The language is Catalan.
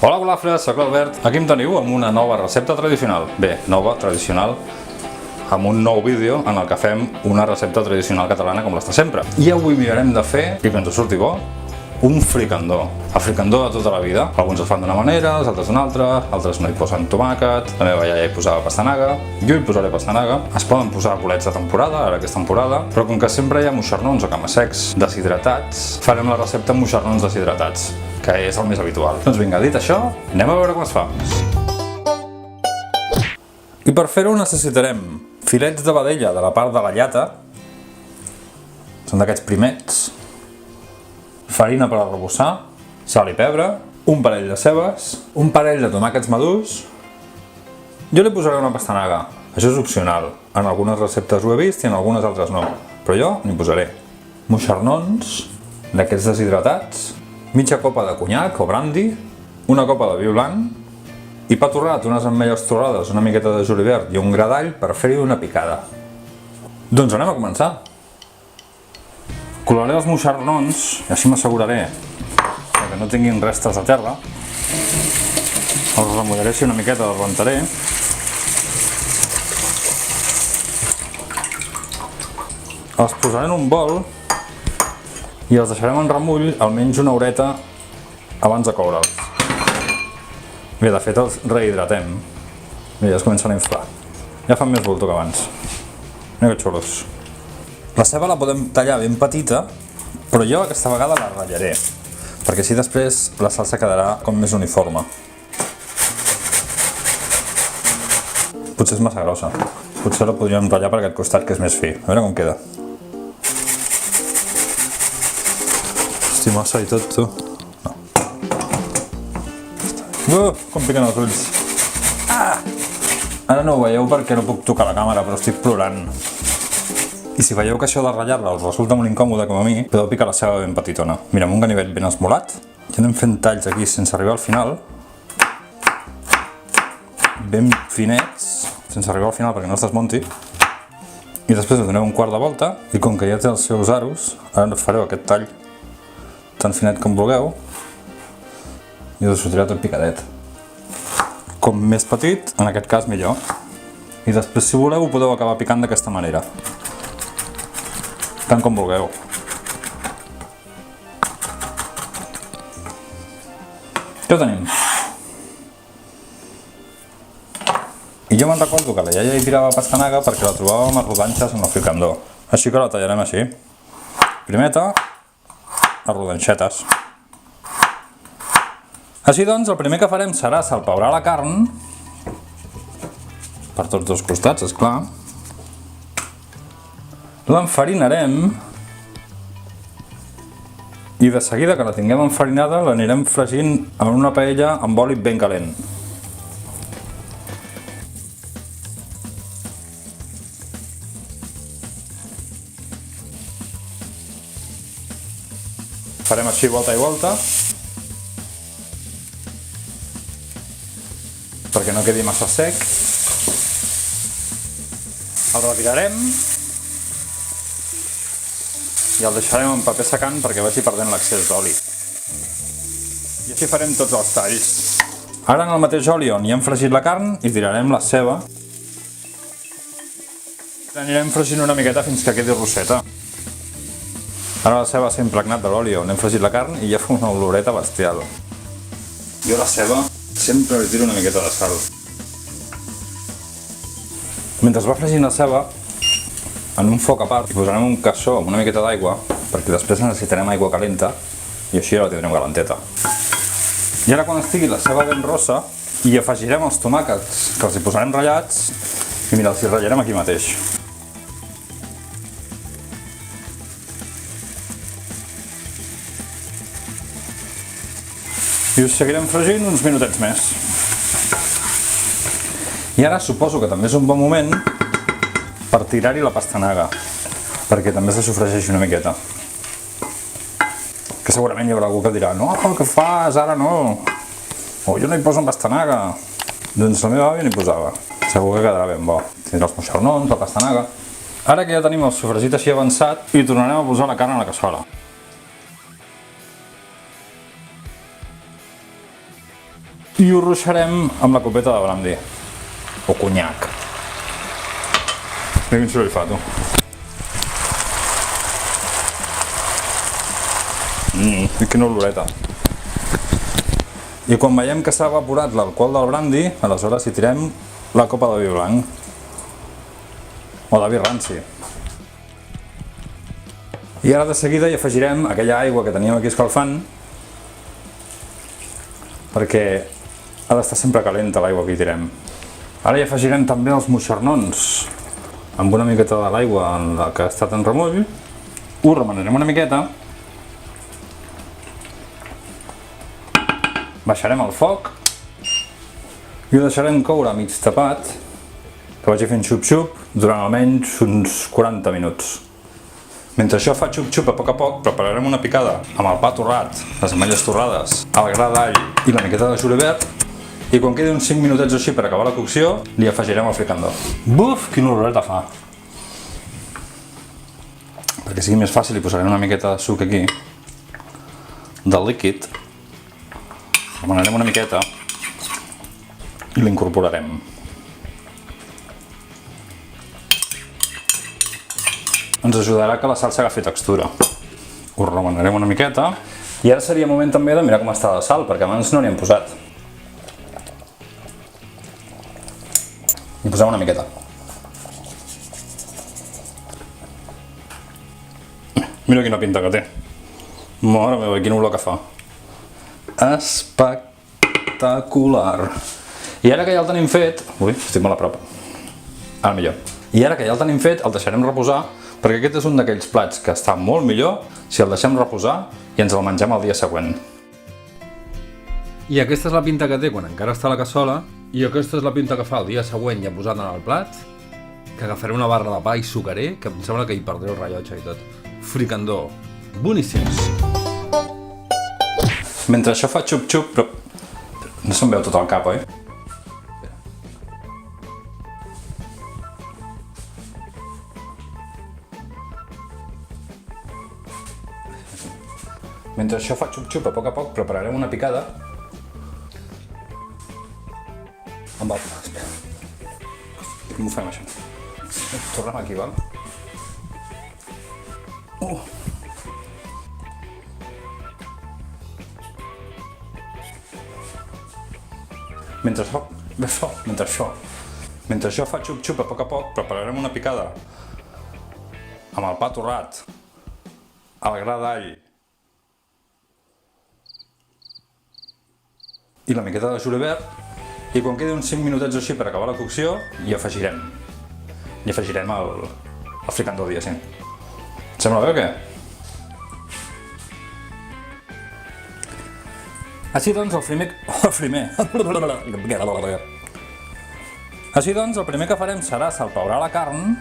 Hola golafres, soc l'Albert. Aquí em teniu amb una nova recepta tradicional. Bé, nova, tradicional, amb un nou vídeo en el que fem una recepta tradicional catalana com l'està sempre. I avui mirarem de fer, i que ens surti bo, un fricandó. El fricandó de tota la vida. Alguns el fan d'una manera, els altres d'una altra, altres no hi posen tomàquet, la meva iaia hi posava pastanaga, jo hi posaré pastanaga. Es poden posar bolets de temporada, ara que és temporada, però com que sempre hi ha moixernons o cama-secs deshidratats, farem la recepta amb moixernons deshidratats, que és el més habitual. Doncs vinga, dit això, anem a veure com es fa. I per fer-ho necessitarem filets de vedella de la part de la llata, són d'aquests primets, farina per arrebossar, sal i pebre, un parell de cebes, un parell de tomàquets madurs. Jo li posaré una pastanaga, això és opcional. En algunes receptes ho he vist i en algunes altres no, però jo n'hi posaré. Moixernons, d'aquests deshidratats, mitja copa de conyac o brandy, una copa de vi blanc i pa torrat, unes ametlles torrades, una miqueta de julivert i un gra d'all per fer-hi una picada. Doncs anem a començar. Colaré els moixernons i així m'asseguraré que no tinguin restes de terra. Els remullaré així una miqueta, els rentaré. Els posaré en un bol i els deixarem en remull almenys una horeta abans de coure'ls. Bé, de fet els rehidratem. Bé, ja es comencen a inflar. Ja fan més voltor que abans. Mira que xulos. La ceba la podem tallar ben petita, però jo aquesta vegada la ratllaré, perquè així després la salsa quedarà com més uniforme. Potser és massa grossa. Potser la podríem ratllar per aquest costat que és més fi. A veure com queda. Hosti, massa i tot, tu. No. Com piquen els ulls. Ara no ho veieu perquè no puc tocar la càmera, però estic plorant. I si veieu que això de ratllar-la us resulta molt incòmode com a mi, podeu picar la ceba ben petitona. Mira, amb un ganivet ben esmolat, i anem fent talls aquí sense arribar al final, ben finets, sense arribar al final perquè no es desmunti, i després doneu un quart de volta, i com que ja té els seus aros, ara fareu aquest tall tan finet com vulgueu, i us sortirà tot picadet. Com més petit, en aquest cas millor. I després, si voleu, ho podeu acabar picant d'aquesta manera. Tant com vulgueu. Ja ho tenim. I jo me'n recordo que la iaia hi tirava pastanaga perquè la trobàvem a rodanxes en el fricandó. Així que la tallarem així. Primeta, a rodanxetes. Així doncs, el primer que farem serà salpebrar la carn, per tots dos costats, esclar. L'enfarinarem i de seguida que la tinguem enfarinada l'anirem fregint en una paella amb oli ben calent. Farem així volta i volta perquè no quedi massa sec. El retirarem i el deixarem en paper secant perquè vagi perdent l'accés d'oli. I així farem tots els talls. Ara en el mateix oli on hi hem fregit la carn hi tirarem la ceba. L'anirem fregint una miqueta fins que quedi rosseta. Ara la ceba s'ha impregnat de l'oli on hem fregit la carn i ja fa una oloreta bestial. Jo a la ceba sempre li tiro una miqueta de sal. Mentre es va fregint la ceba, en un foc a part hi posarem un cassó amb una miqueta d'aigua perquè després necessitarem aigua calenta i així ja la tindrem calenteta. I ara quan estigui la ceba ben rossa hi afegirem els tomàquets que els hi posarem ratllats i mira, els hi ratllarem aquí mateix. I us seguirem fregint uns minutets més. I ara suposo que també és un bon moment per tirar-hi la pastanaga, perquè també se sofregeixi una miqueta. Que segurament hi haurà algú que dirà: no, què fas? Ara no! O jo no hi poso pastanaga. Doncs la meva àvia n'hi posava. Segur que quedarà ben bo. Tindrà els moixernons, la pastanaga. Ara que ja tenim el sofregit així avançat, hi tornarem a posar la carn a la cassola. I ho ruixarem amb la copeta de brandy. O conyac. Mira quin soroll fa, tu. Quina oloreta. I quan veiem que s'ha evaporat l'alcohol del brandy, aleshores hi tirem la copa de vi blanc. O de vi ranci. I ara de seguida hi afegirem aquella aigua que teníem aquí escalfant, perquè ha d'estar sempre calenta l'aigua que hi tirem. Ara hi afegirem també els moixernons, amb una miqueta de l'aigua en la que ha estat en remull. Ho remenarem una miqueta. Baixarem el foc i ho deixarem coure a mig tapat, que vagi fent xup-xup durant almenys uns 40 minuts. Mentre això fa xup-xup a poc, prepararem una picada amb el pa torrat, les ametlles torrades, el gra d'all i la miqueta de julivert, i quan quedi uns 5 minutets així per acabar la cocció, li afegirem el fricandó. Buf, quina oloreta fa! Perquè sigui més fàcil, hi posarem una miqueta de suc aquí, del líquid, remenarem una miqueta i l'incorporarem. Ens ajudarà que la salsa agafi textura. Ho remenarem una miqueta. I ara seria moment també de mirar com està de sal, perquè abans no n'hi hem posat. Hi posem una miqueta. Mira quina pinta que té. Mare meva, quina olor que fa. Espectacular. I ara que ja el tenim fet... Ui, estic molt a prop. Ara millor. I ara que ja el tenim fet, el deixarem reposar, perquè aquest és un d'aquells plats que està molt millor si el deixem reposar i ens el mengem el dia següent. I aquesta és la pinta que té quan encara està a la cassola, i aquesta és la pinta que fa el dia següent ja posat en el plat, que agafaré una barra de pa i sucaré, que em sembla que hi perdré el rellotge i tot. Fricandó. Boníssims. Mentre això fa xup-xup, però no se'm veu tot el cap, oi? Mentre això fa xup-xup a poc, prepararem una picada amb el... Espera. Com ho fem, això? Tornem aquí, val? Mentre això fa xup-xup a poc, prepararem una picada amb el pa torrat, el gra d'all i la miqueta de julivert, i quan quedi uns 5 minutets així per acabar la cocció, hi afegirem el fricandó, diguéssim. Et sembla bé o què? Així doncs, el primer que farem serà salpeurar la carn